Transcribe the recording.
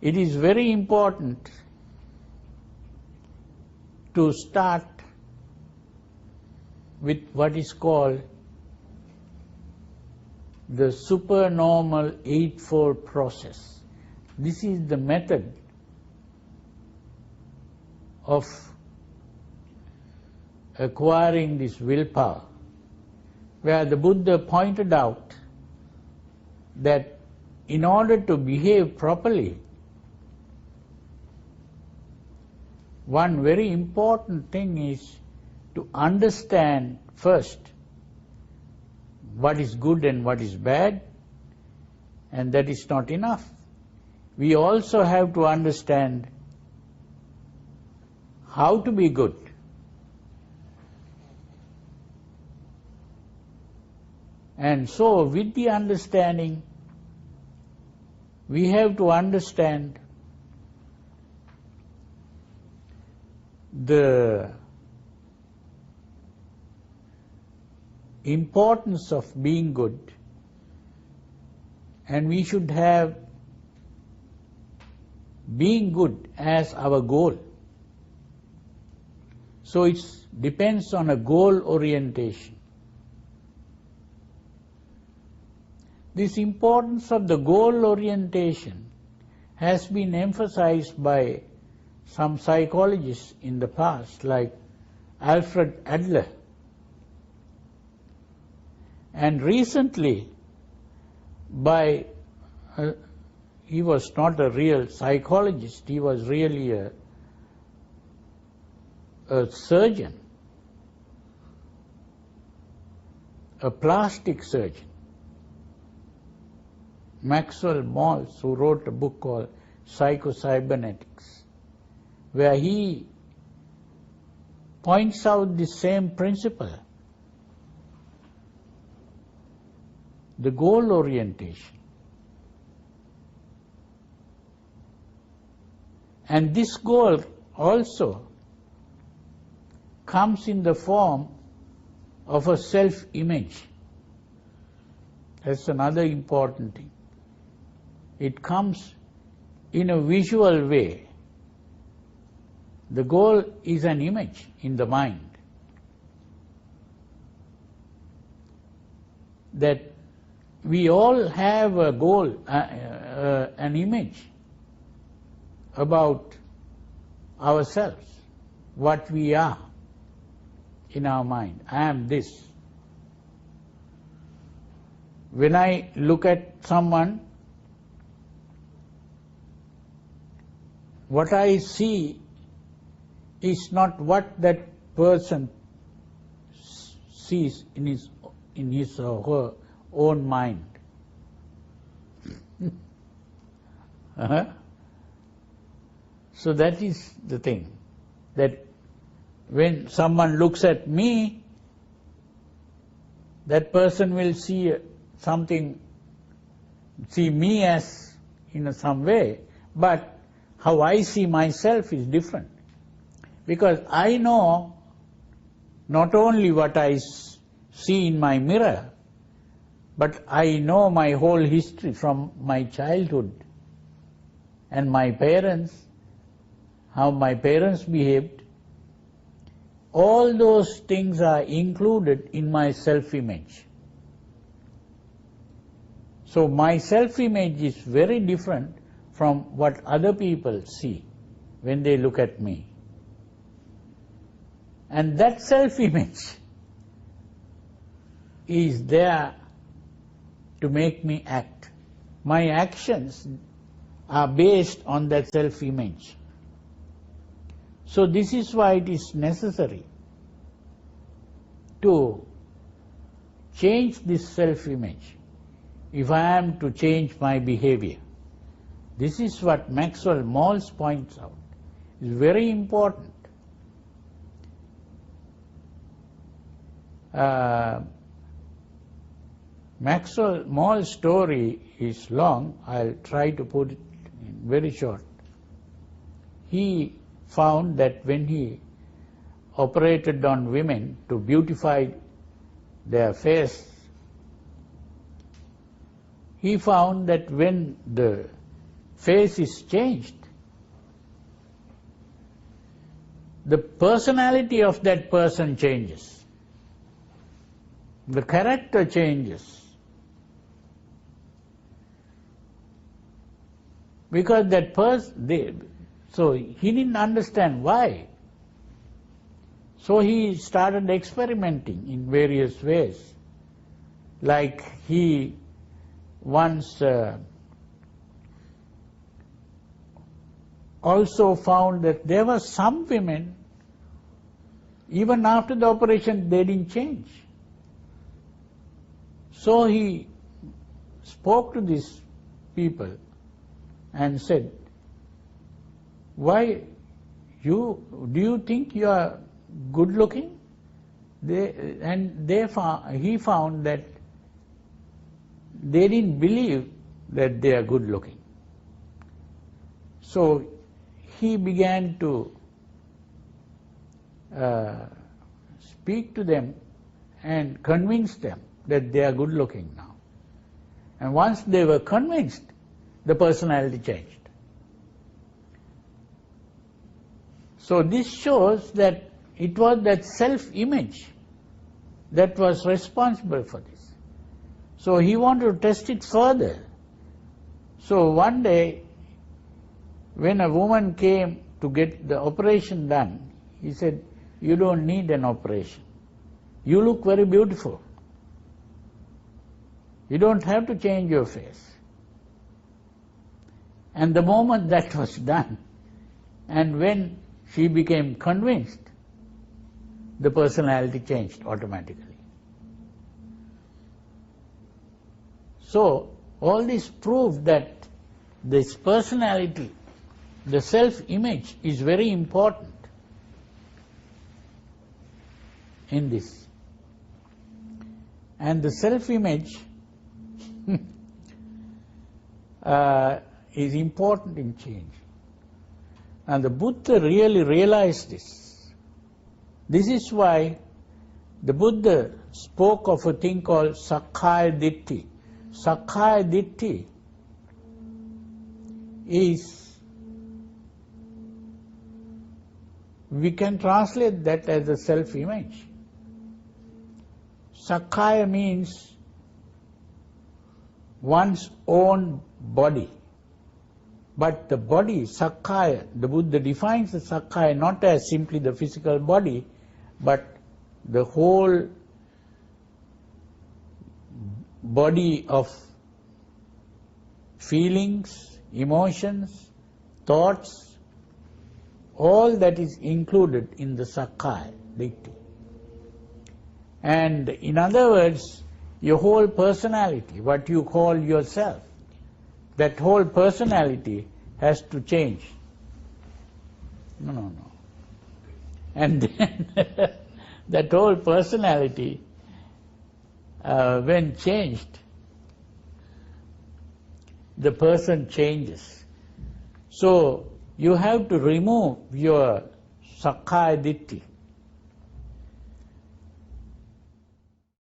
it is very important to start with what is called the Supernormal Eightfold Process. This is the method of acquiring this willpower, where the Buddha pointed out that in order to behave properly, one very important thing is to understand first what is good and what is bad, and that is not enough. We also have to understand how to be good. And so with the understanding, we have to understand the importance of being good, and we should have being good as our goal. So it depends on a goal orientation. This importance of the goal orientation has been emphasized by some psychologists in the past, like Alfred Adler. And recently, he was not a real psychologist, he was really a surgeon, a plastic surgeon, Maxwell Maltz, who wrote a book called Cybernetics, where he points out the same principle, the goal orientation. And this goal also comes in the form of a self-image. That's another important thing. It comes in a visual way. The goal is an image in the mind that we all have a goal, an image about ourselves, what we are in our mind. I am this. When I look at someone, what I see is not what that person sees in his or her own mind. So that is the thing, that when someone looks at me, that person will see something, see me as in some way, but how I see myself is different. Because I know not only what I see in my mirror, but I know my whole history from my childhood and my parents, how my parents behaved. All those things are included in my self-image. So my self-image is very different from what other people see when they look at me. And that self-image is there to make me act. My actions are based on that self-image. So this is why it is necessary to change this self-image if I am to change my behavior. This is what Maxwell Maltz points out. It's very important. Maxwell Maltz's story is long. I'll try to put it in very short. He found that when he operated on women to beautify their face, he found that when the face is changed, the personality of that person changes. The character changes. Because that person, so he didn't understand why. So he started experimenting in various ways. Like he once also found that there were some women, even after the operation, they didn't change. So he spoke to these people and said, "Why, do you think you are good looking?" He found that they didn't believe that they are good looking. So he began to speak to them and convince them that they are good looking now. And once they were convinced, the personality changed. So this shows that it was that self-image that was responsible for this. So he wanted to test it further. So one day, when a woman came to get the operation done, he said, "You don't need an operation. You look very beautiful. You don't have to change your face." And the moment that was done, and when she became convinced, the personality changed automatically. So all this proved that this personality, the self-image, is very important in this. And the self-image is important in change. And the Buddha really realized this. This is why the Buddha spoke of a thing called SAKKＡYA-DIČṭHI. SAKKAYA-DIČṭHI is, we can translate that as a self-image. Sakkaya means one's own body. But the body, Sakkaya, the Buddha defines the Sakkaya not as simply the physical body, but the whole body of feelings, emotions, thoughts, all that is included in the Sakkāya-DIČṭHI. And in other words, your whole personality, what you call yourself, that whole personality has to change. No. And then that whole personality, when changed, the person changes. So you have to remove your Sakkāya-DIČṭHI.